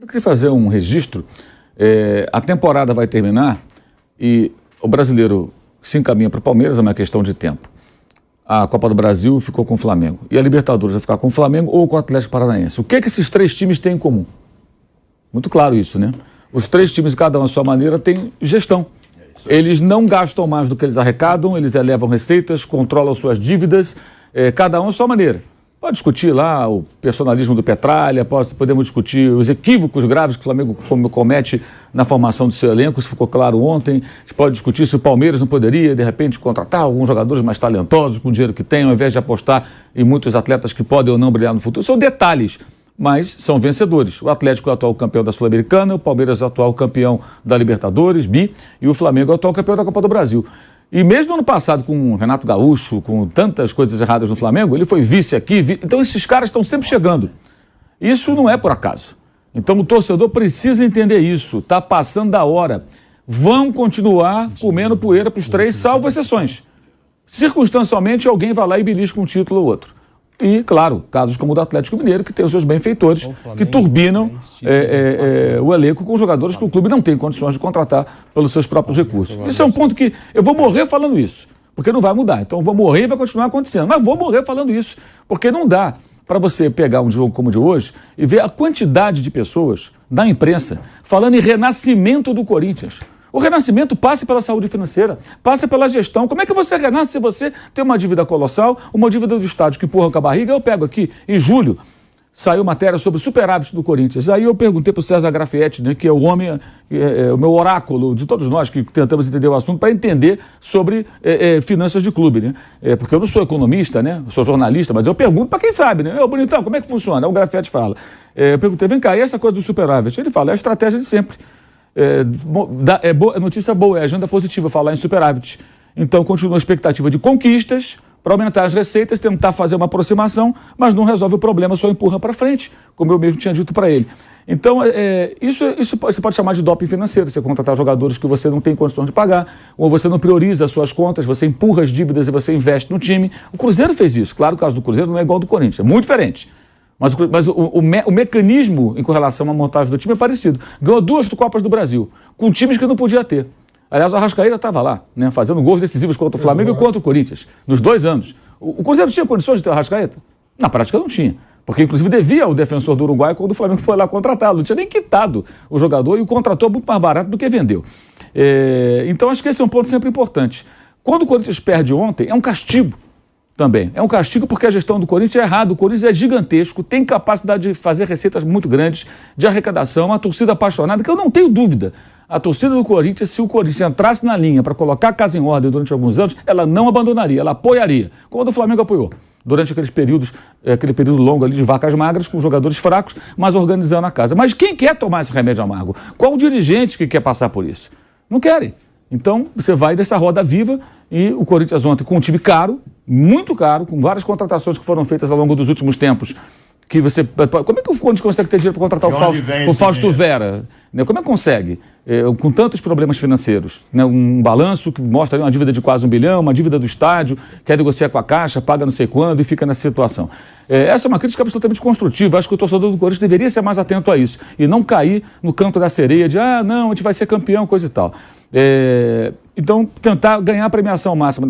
Eu queria fazer um registro. A temporada vai terminar e o brasileiro se encaminha para o Palmeiras, é uma questão de tempo. A Copa do Brasil ficou com o Flamengo. E a Libertadores vai ficar com o Flamengo ou com o Atlético Paranaense. O que esses três times têm em comum? Muito claro isso, né? Os três times, cada um à sua maneira, têm gestão. Eles não gastam mais do que eles arrecadam, eles elevam receitas, controlam suas dívidas, cada um à sua maneira. Pode discutir lá o personalismo do Petralha, podemos discutir os equívocos graves que o Flamengo comete na formação do seu elenco, isso ficou claro ontem. A gente pode discutir se o Palmeiras não poderia, de repente, contratar alguns jogadores mais talentosos, com o dinheiro que tem, ao invés de apostar em muitos atletas que podem ou não brilhar no futuro. São detalhes, mas são vencedores. O Atlético é o atual campeão da Sul-Americana, o Palmeiras é o atual campeão da Libertadores, bi, e o Flamengo é o atual campeão da Copa do Brasil. E mesmo no ano passado, com o Renato Gaúcho, com tantas coisas erradas no Flamengo, ele foi vice aqui. Então esses caras estão sempre chegando. Isso não é por acaso. Então o torcedor precisa entender isso. Está passando da hora. Vão continuar comendo poeira para os três, salvo exceções. Circunstancialmente, alguém vai lá e belisca um título ou outro. E, claro, casos como o do Atlético Mineiro, que tem os seus benfeitores, que turbinam o elenco com jogadores que o clube não tem condições de contratar pelos seus próprios recursos. Isso é um ponto que eu vou morrer falando isso, porque não vai mudar. Então, eu vou morrer e vai continuar acontecendo. Mas vou morrer falando isso, porque não dá para você pegar um jogo como o de hoje e ver a quantidade de pessoas da imprensa falando em renascimento do Corinthians. O renascimento passa pela saúde financeira, passa pela gestão. Como é que você renasce se você tem uma dívida colossal, uma dívida do estádio que empurra com a barriga? Eu pego aqui, em julho, saiu matéria sobre o superávit do Corinthians. Aí eu perguntei para o César Grafietti, né, que é o homem, o meu oráculo de todos nós que tentamos entender o assunto, para entender sobre finanças de clube, né? Porque eu não sou economista, né? Eu sou jornalista, mas eu pergunto para quem sabe, né? Ô, bonitão, como é que funciona? O Grafietti fala. Eu perguntei, vem cá, e essa coisa do superávit? Ele fala, é a estratégia de sempre. Notícia boa, é agenda positiva falar em superávit. Então continua a expectativa de conquistas para aumentar as receitas, tentar fazer uma aproximação, mas não resolve o problema, só empurra para frente, como eu mesmo tinha dito para ele. Então isso você pode chamar de doping financeiro, você contratar jogadores que você não tem condições de pagar, ou você não prioriza as suas contas, você empurra as dívidas e você investe no time. O Cruzeiro fez isso, claro, o caso do Cruzeiro não é igual ao do Corinthians, é muito diferente. Mas o mecanismo em correlação à montagem do time é parecido. Ganhou 2 Copas do Brasil, com times que não podia ter. Aliás, o Arrascaeta estava lá, né, fazendo gols decisivos contra o Flamengo e contra o Corinthians, nos 2 anos. O Cruzeiro tinha condições de ter o Arrascaeta? Na prática não tinha, porque inclusive devia ao defensor do Uruguai quando o Flamengo foi lá contratá-lo. Não tinha nem quitado o jogador e o contratou muito mais barato do que vendeu. Então acho que esse é um ponto sempre importante. Quando o Corinthians perde ontem, é um castigo. Também. É um castigo porque a gestão do Corinthians é errada. O Corinthians é gigantesco, tem capacidade de fazer receitas muito grandes, de arrecadação, uma torcida apaixonada, que eu não tenho dúvida. A torcida do Corinthians, se o Corinthians entrasse na linha para colocar a casa em ordem durante alguns anos, ela não abandonaria, ela apoiaria, como a do Flamengo apoiou, durante aquele período longo ali de vacas magras, com jogadores fracos, mas organizando a casa. Mas quem quer tomar esse remédio amargo? Qual o dirigente que quer passar por isso? Não querem. Então, você vai dessa roda viva e o Corinthians ontem com um time caro, muito caro, com várias contratações que foram feitas ao longo dos últimos tempos, que você... Como é que o Corinthians consegue ter dinheiro para contratar o Fausto Vera? Como é que consegue? Com tantos problemas financeiros. Né? Um balanço que mostra uma dívida de quase 1 bilhão, uma dívida do estádio, quer negociar com a Caixa, paga não sei quando e fica nessa situação. Essa é uma crítica absolutamente construtiva. Acho que o torcedor do Corinthians deveria ser mais atento a isso e não cair no canto da sereia de não, a gente vai ser campeão, coisa e tal. Então, tentar ganhar a premiação máxima